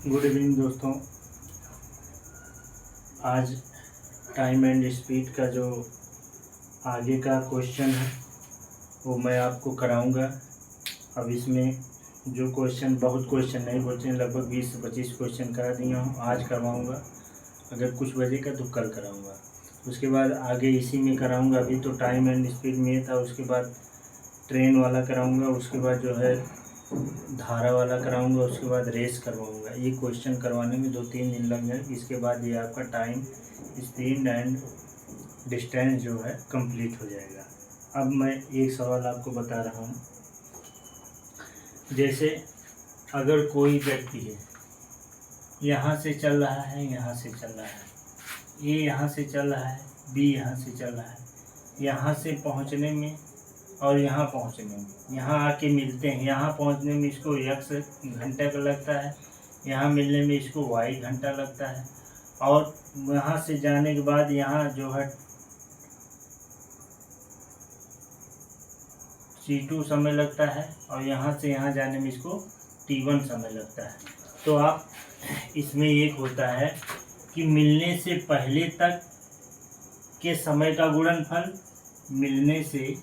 Good evening दोस्तों। आज time and speed का जो आगे का क्वेश्चन है वो मैं आपको कराऊंगा। अब इसमें जो क्वेश्चन, बहुत क्वेश्चन नहीं बचे, लगभग 20 से 25 क्वेश्चन करा दिया हूँ। आज करवाऊंगा, अगर कुछ बजेगा तो कल कराऊंगा। उसके बाद आगे इसी में कराऊंगा। अभी तो टाइम एंड स्पीड में था, उसके बाद ट्रेन वाला कराऊंगा, उसके बाद जो है धारा वाला कराऊंगा, उसके बाद रेस करवाऊंगा। ये क्वेश्चन करवाने में 2-3 दिन लग जाए। इसके बाद ये आपका टाइम, स्पीड एंड डिस्टेंस जो है कंप्लीट हो जाएगा। अब मैं एक सवाल आपको बता रहा हूँ। जैसे अगर कोई व्यक्ति है, यहाँ से चल रहा है, यहाँ से चल रहा है, ए यहाँ से चल रहा है, बी यहाँ से चल रहा है, यहाँ से पहुँचने में और यहाँ पहुँचने में, यहाँ आके मिलते हैं। यहाँ पहुँचने में इसको x घंटे का लगता है, यहाँ मिलने में इसको y घंटा लगता है, और यहाँ से जाने के बाद यहाँ जो है t2 समय लगता है, और यहाँ से यहाँ जाने में इसको t1 समय लगता है। तो आप इसमें एक होता है कि मिलने से पहले तक के समय का गुणनफल, मिलने से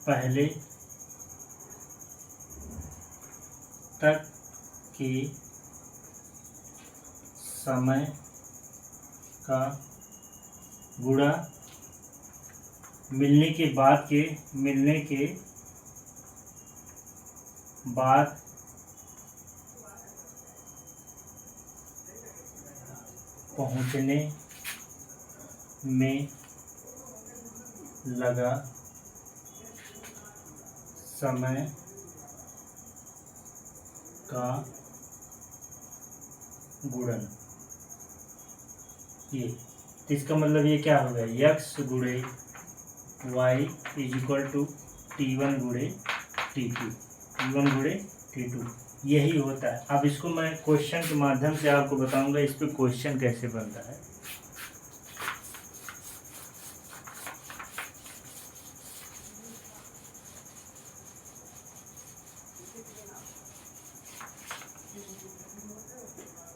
पहले तक के समय का गुणा मिलने के बाद पहुँचने में लगा समय का गुणन। ये तो इसका मतलब ये क्या हो गया, x गुणे y is equal to t1 गुणे t2, यही होता है। अब इसको मैं क्वेश्चन के माध्यम से आपको बताऊंगा, इस पे क्वेश्चन कैसे बनता है।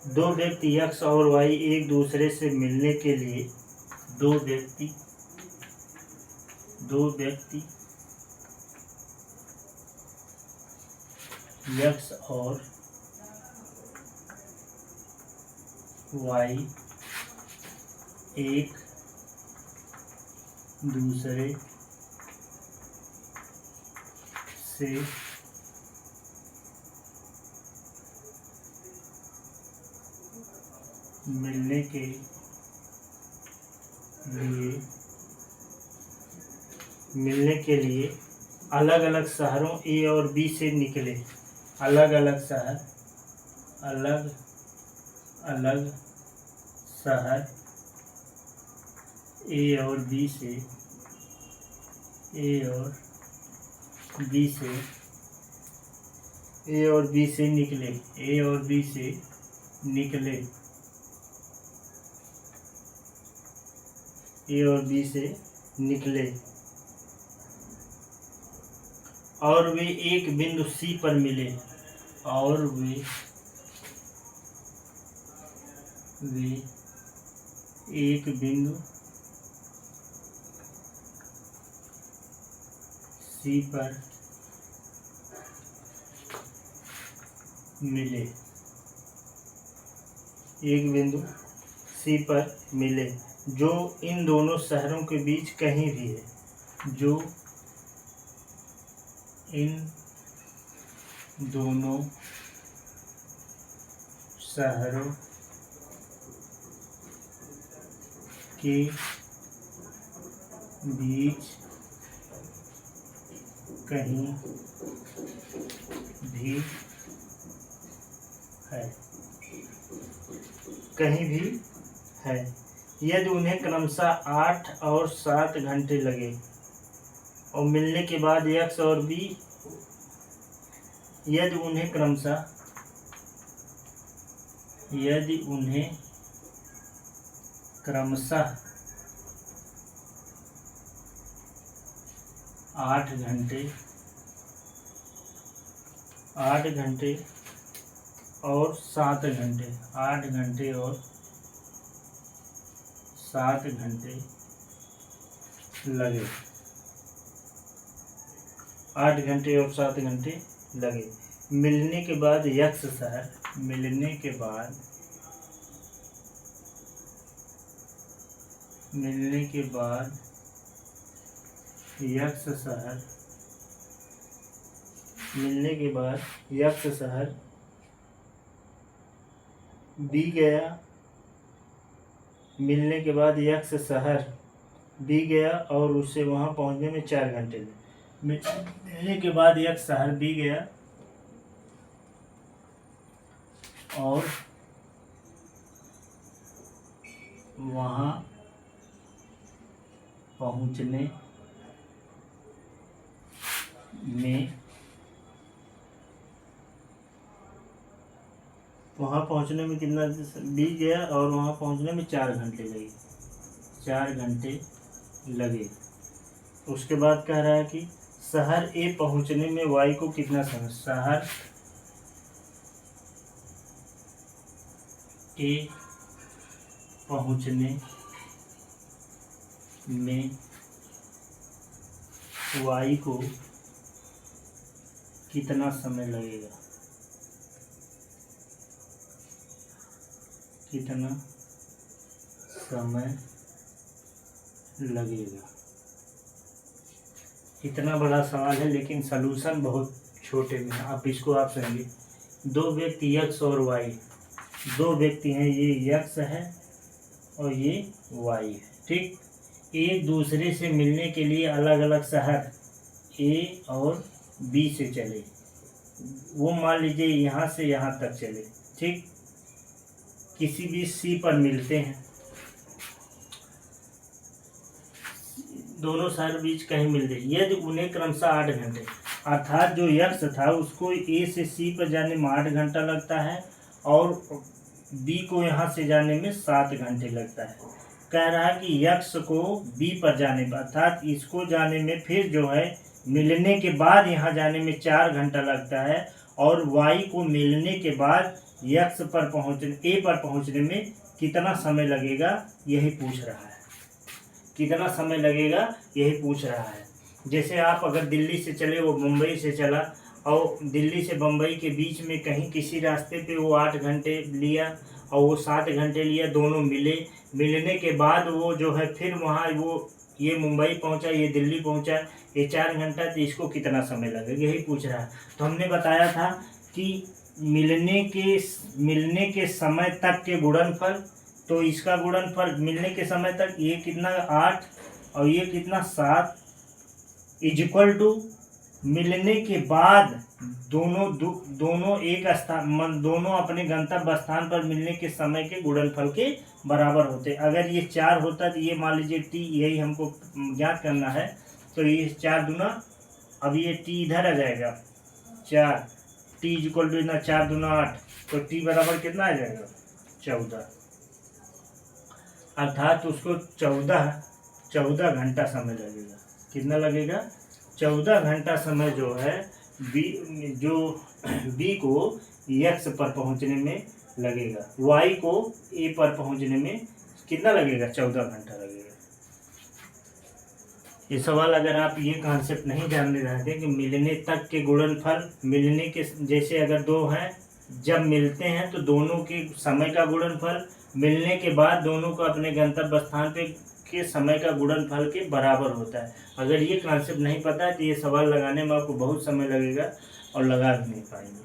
दो व्यक्ति x और y एक दूसरे से मिलने के लिए, दो व्यक्ति x और y एक दूसरे से मिलने के लिए अलग अलग शहरों A और B से निकले। अलग अलग शहर A और B से निकले और वे एक बिंदु C पर मिले, और वे एक बिंदु C पर मिले, एक बिंदु C पर मिले जो इन दोनों शहरों के बीच कहीं भी है, जो इन दोनों शहरों के बीच कहीं भी है, यदि उन्हें क्रमशः 8 और 7 घंटे लगे, और मिलने के बाद x और b, यदि उन्हें क्रमशः 8 घंटे 8 घंटे और 7 घंटे, 8 घंटे और 7 घंटे लगे, 8 घंटे और 7 घंटे लगे। मिलने के बाद यक्ष शहर, मिलने के बाद यक्ष शहर, मिलने के बाद यक्ष शहर बी गया, मिलने के बाद यक्ष शहर बी गया और उससे वहाँ पहुँचने में 4 घंटे लगे। मिलने के बाद यक्ष शहर बी गया और वहाँ पहुँचने में कितना बी गया और वहाँ पहुँचने में 4 घंटे लगे, 4 घंटे लगे। उसके बाद कह रहा है कि शहर ए पहुँचने में वाई को कितना समय, शहर ए पहुँचने में वाई को कितना समय लगेगा, कितना समय लगेगा। इतना बड़ा सवाल है लेकिन सलूशन बहुत छोटे में है। अब इसको आप समझिए, 2 व्यक्ति यक्ष और वाई, 2 व्यक्ति हैं, ये यक्ष है और ये वाई है, ठीक। एक दूसरे से मिलने के लिए अलग अलग शहर ए और बी से चले, वो मान लीजिए यहाँ से यहाँ तक चले, ठीक। किसी भी सी पर मिलते हैं, दोनों शहर बीच कहीं मिलते, यदि उन्हें क्रमशः 8 घंटे, अर्थात जो यक्ष था उसको ए से सी पर जाने में 8 घंटा लगता है और बी को यहाँ से जाने में 7 घंटे लगता है। कह रहा है कि यक्ष को बी पर जाने पर, अर्थात इसको जाने में फिर जो है मिलने के बाद यहाँ जाने में 4 घंटा लगता है और वाई को मिलने के बाद यक्ष पर पहुँचने, ए पर पहुँचने में कितना समय लगेगा यही पूछ रहा है, कितना समय लगेगा यही पूछ रहा है। जैसे आप अगर दिल्ली से चले, वो मुंबई से चला और दिल्ली से बम्बई के बीच में कहीं किसी रास्ते पे वो 8 घंटे लिया और वो 7 घंटे लिया, दोनों मिले, मिलने के बाद वो जो है फिर वहाँ वो ये मुंबई पहुँचा, ये दिल्ली पहुँचा, ये 4 घंटा, तो इसको कितना समय लगेगा यही पूछ रहा है। तो हमने बताया था कि मिलने के समय तक के गुणनफल, तो इसका गुणनफल मिलने के समय तक ये कितना 8 और ये कितना 7 इज इक्वल टू मिलने के बाद दोनों एक स्थान, दोनों अपने गंतव्य स्थान पर मिलने के समय के गुणनफल के बराबर होते। अगर ये 4 होता तो ये मान लीजिए टी, यही हमको ज्ञात करना है, तो ये 4 दूना, अब ये टी इधर आ जाएगा 4, टी इज इक्वल टू इतना 4 दूना 8, तो टी बराबर कितना आ जाएगा 14, अर्थात उसको 14 घंटा समय लगेगा। कितना लगेगा 14 घंटा समय जो है बी को यक्ष पर पहुंचने में लगेगा, वाई को ए पर पहुंचने में कितना लगेगा 14 घंटा लगेगा। ये सवाल अगर आप ये कॉन्सेप्ट नहीं जानने रहते कि मिलने तक के गुणनफल, मिलने के जैसे अगर 2 हैं, जब मिलते हैं तो दोनों के समय का गुणनफल, मिलने के बाद दोनों को अपने गंतव्य स्थान पे के समय का गुणनफल के बराबर होता है। अगर ये कॉन्सेप्ट नहीं पता है तो ये सवाल लगाने में आपको बहुत समय लगेगा और लगा भी नहीं पाएंगे।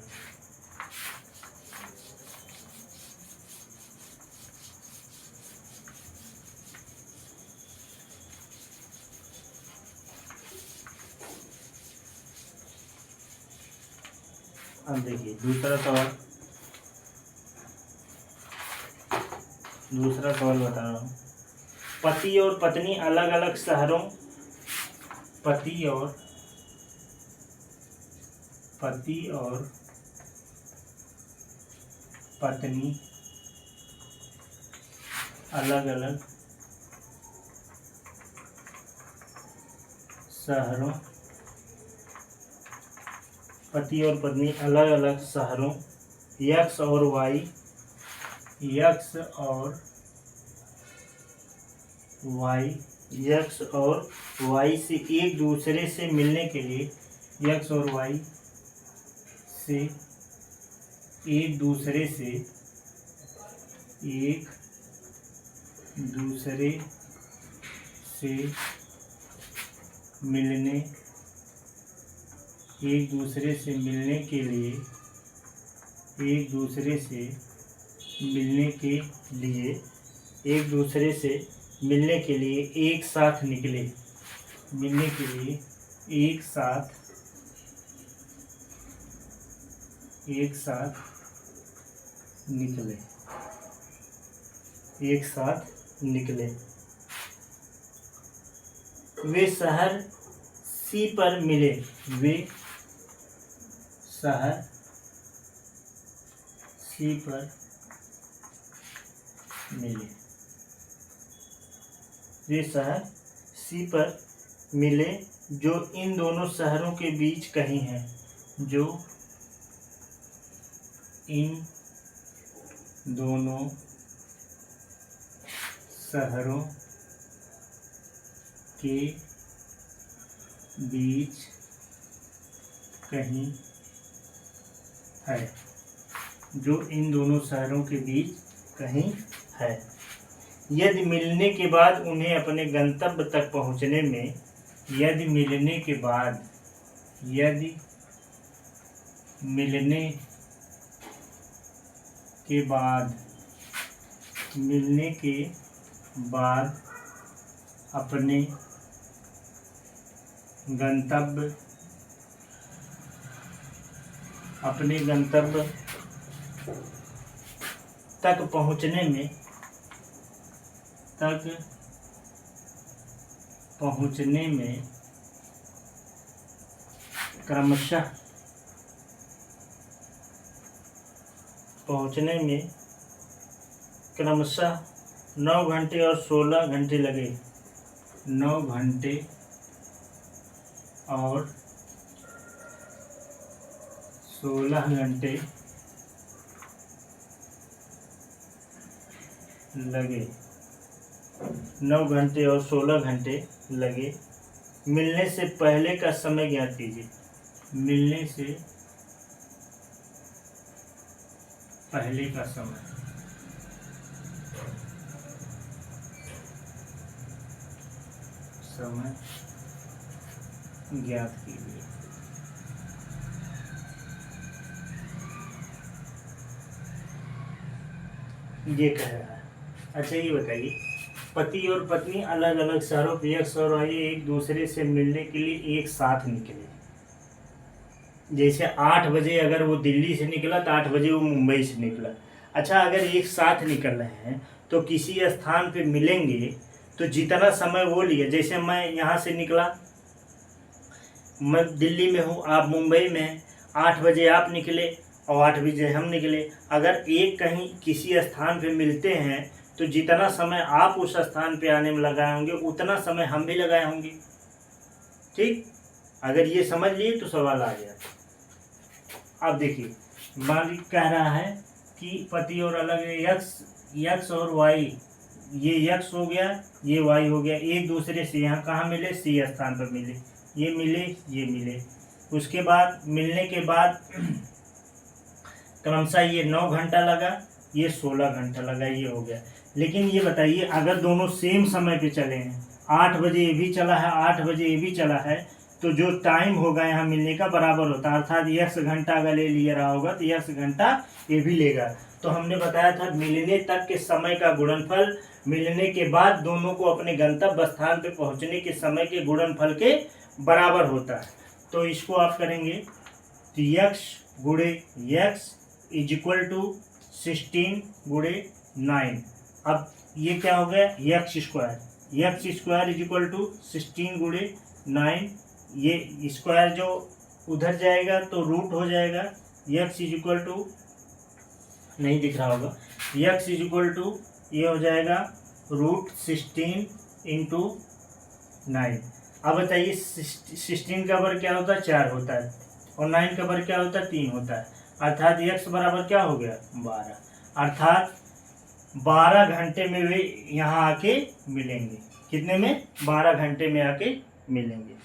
अब देखिए दूसरा सवाल बता रहा हूँ। पति और पत्नी अलग अलग शहरों, पति और पत्नी अलग अलग शहरों पति और पत्नी अलग अलग शहरों यक्स और वाई यक्स और वाई से एक दूसरे से मिलने के लिए यक्स और वाई से एक दूसरे से मिलने के लिए एक साथ निकले वे शहर सी पर मिले जो इन दोनों शहरों के बीच कहीं है यदि मिलने के बाद उन्हें अपने गंतव्य तक पहुंचने में अपने गंतव्य तक पहुंचने में क्रमशः 9 घंटे और 16 घंटे लगे 9 घंटे और 16 घंटे लगे। मिलने से पहले का समय ज्ञात कीजिए। समय ज्ञात कीजिए। ये कह रहा है। अच्छा ये बताइए, पति और पत्नी अलग अलग शहरों पे यक्स और वाई एक दूसरे से मिलने के लिए एक साथ निकले। जैसे 8 बजे अगर वो दिल्ली से निकला तो 8 बजे वो मुंबई से निकला। अच्छा अगर एक साथ निकल रहे हैं तो किसी स्थान पे मिलेंगे तो जितना समय वो लिया, जैसे मैं यहाँ से निकला, मैं दिल्ली में हूँ, आप मुंबई में हैं, 8 बजे आप निकले और 8 बजे हम निकले। अगर एक कहीं किसी स्थान पे मिलते हैं तो जितना समय आप उस स्थान पे आने में लगाए होंगे उतना समय हम भी लगाए होंगे। ठीक, अगर ये समझ लिए तो सवाल आ गया। अब देखिए, मान कह रहा है कि पति और अलग यक्स और वाई, ये यक्स हो गया, ये वाई हो गया, एक दूसरे से यहाँ कहाँ मिले, सी स्थान पर मिले, ये मिले। उसके बाद मिलने के बाद क्रमशः ये 9 घंटा लगा, ये 16 घंटा लगा, ये हो गया। लेकिन ये बताइए, अगर दोनों सेम समय पे चले हैं, 8 बजे ये भी चला है, 8 बजे ये भी चला है, तो जो टाइम होगा यहाँ मिलने का बराबर होता है। अर्थात यक्स घंटा अगर ले रहा होगा तो यक्स घंटा ये भी लेगा। तो हमने बताया था मिलने तक के समय का गुणनफल मिलने के बाद दोनों को अपने गंतव्य स्थान पे पहुँचने के समय के गुणनफल के बराबर होता है। तो इसको आप करेंगे तो यक्स गुणे यक्स इज इक्वल टू 16 गुणे 9। अब ये क्या हो गया, x square is equal to 16 गुणे 9। ये स्क्वायर जो उधर जाएगा तो रूट हो जाएगा। यक्स इज इक्वल टू, नहीं दिख रहा होगा, यक्स इज इक्वल टू ये हो जाएगा रूट 16 इंटू 9। अब बताइए 16 का वर्ग क्या होता है, 4 होता है, और 9 का वर्ग क्या होता है, 3 होता है। अर्थात x बराबर क्या हो गया, 12। अर्थात 12 घंटे में वे यहाँ आके मिलेंगे। कितने में, 12 घंटे में आके मिलेंगे।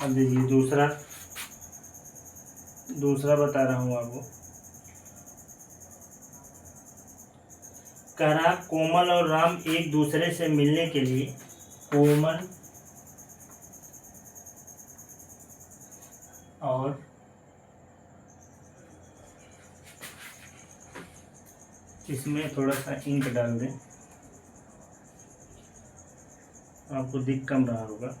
अब देखिए दूसरा बता रहा हूँ आपको। कह रहा कोमल और राम एक दूसरे से मिलने के लिए, कोमल और इसमें थोड़ा सा इंक डाल दें, आपको दिख कम रहा होगा।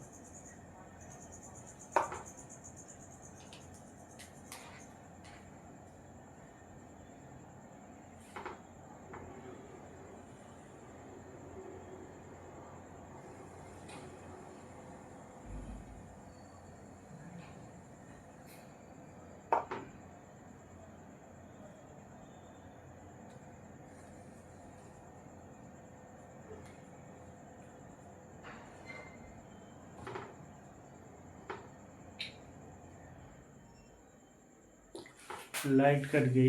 लाइट कट गई।